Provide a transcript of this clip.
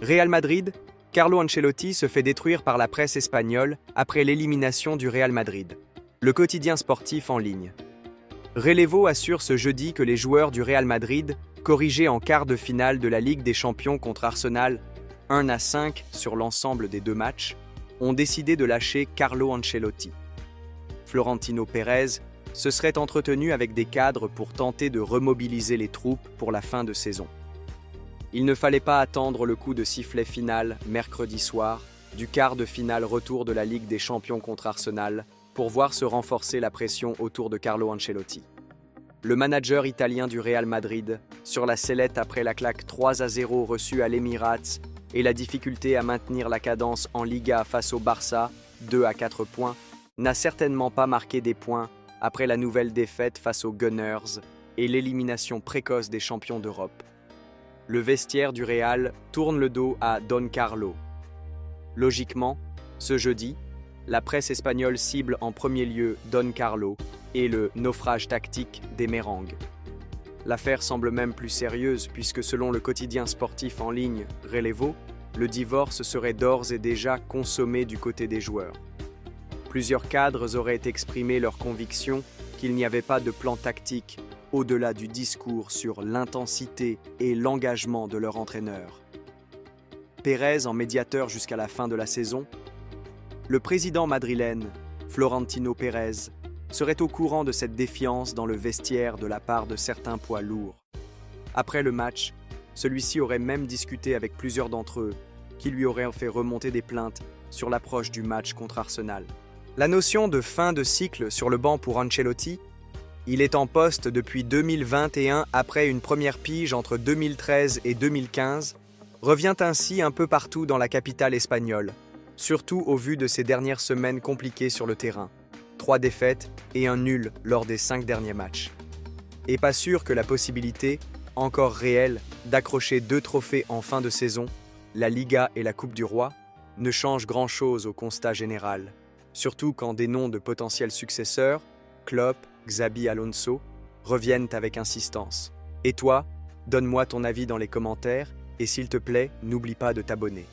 Real Madrid, Carlo Ancelotti se fait détruire par la presse espagnole après l'élimination du Real Madrid. Le quotidien sportif en ligne. Relevo assure ce jeudi que les joueurs du Real Madrid, corrigés en quart de finale de la Ligue des Champions contre Arsenal, 1-5 sur l'ensemble des 2 matchs, ont décidé de lâcher Carlo Ancelotti. Florentino Pérez se serait entretenu avec des cadres pour tenter de remobiliser les troupes pour la fin de saison. Il ne fallait pas attendre le coup de sifflet final mercredi soir du quart de finale retour de la Ligue des Champions contre Arsenal pour voir se renforcer la pression autour de Carlo Ancelotti. Le manager italien du Real Madrid, sur la sellette après la claque 3-0 reçue à l'Emirates et la difficulté à maintenir la cadence en Liga face au Barça, 2-4 points, n'a certainement pas marqué des points après la nouvelle défaite face aux Gunners et l'élimination précoce des champions d'Europe. Le vestiaire du Real tourne le dos à Don Carlo. Logiquement, ce jeudi, la presse espagnole cible en premier lieu Don Carlo et le naufrage tactique des Merengues. L'affaire semble même plus sérieuse puisque selon le quotidien sportif en ligne Relevo, le divorce serait d'ores et déjà consommé du côté des joueurs. Plusieurs cadres auraient exprimé leur conviction qu'il n'y avait pas de plan tactique au-delà du discours sur l'intensité et l'engagement de leur entraîneur. Pérez en médiateur jusqu'à la fin de la saison, le président madrilène, Florentino Pérez, serait au courant de cette défiance dans le vestiaire de la part de certains poids lourds. Après le match, celui-ci aurait même discuté avec plusieurs d'entre eux, qui lui auraient fait remonter des plaintes sur l'approche du match contre Arsenal. La notion de fin de cycle sur le banc pour Ancelotti, il est en poste depuis 2021 après une première pige entre 2013 et 2015, revient ainsi un peu partout dans la capitale espagnole, surtout au vu de ces dernières semaines compliquées sur le terrain. 3 défaites et un nul lors des 5 derniers matchs. Et pas sûr que la possibilité, encore réelle, d'accrocher 2 trophées en fin de saison, la Liga et la Coupe du Roi, ne change grand-chose au constat général. Surtout quand des noms de potentiels successeurs, Klopp, Xabi Alonso, reviennent avec insistance. Et toi, donne-moi ton avis dans les commentaires et s'il te plaît, n'oublie pas de t'abonner.